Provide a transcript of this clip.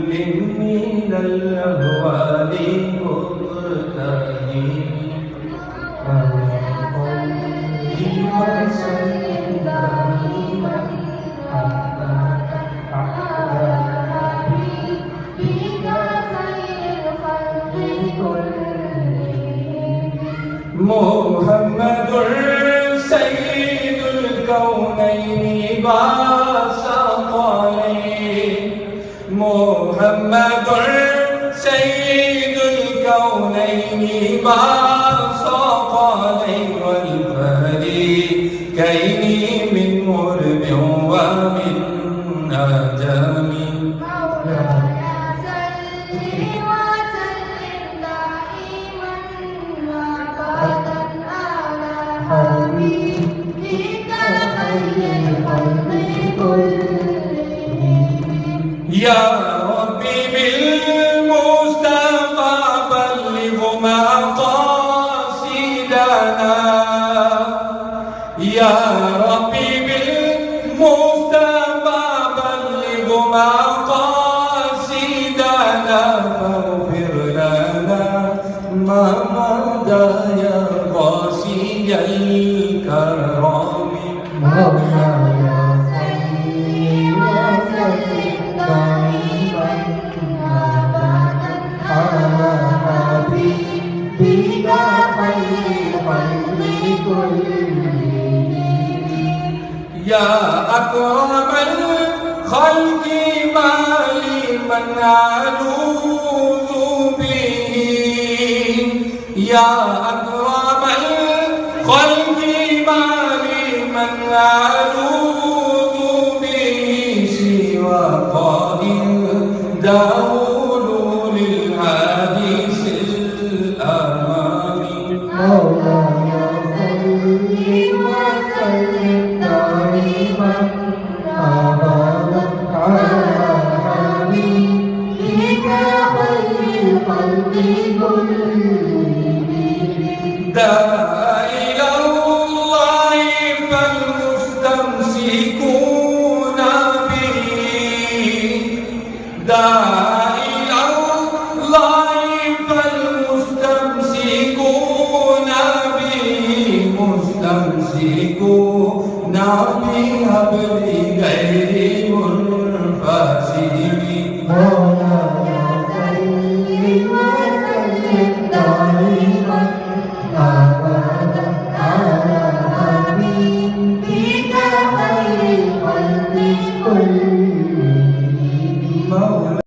من الأهوال مرتهن وسلم دائما على حبيبك خير الخلق كلهم محمد سيد الكونين باثقلين محمد سيد الكونين باثقلين والفريقين من غرب ومن عجم يا ربي بالمصطفى بلغ مقاصدنا يا ربي بالمصطفى بلغ مقاصدنا فاغفر لنا ما مضى يا غاسي الكرام مولاي يا أكرم الخلق ما لمن ألوذ به يا أكرم الخلق ما لمن ألوذ به سوى قائل داود للحديث الأمام مولاي دعا إلى الله فالمستمسكون به دعا إلى الله فالمستمسكون به مستمسكون بحبل غير منفصل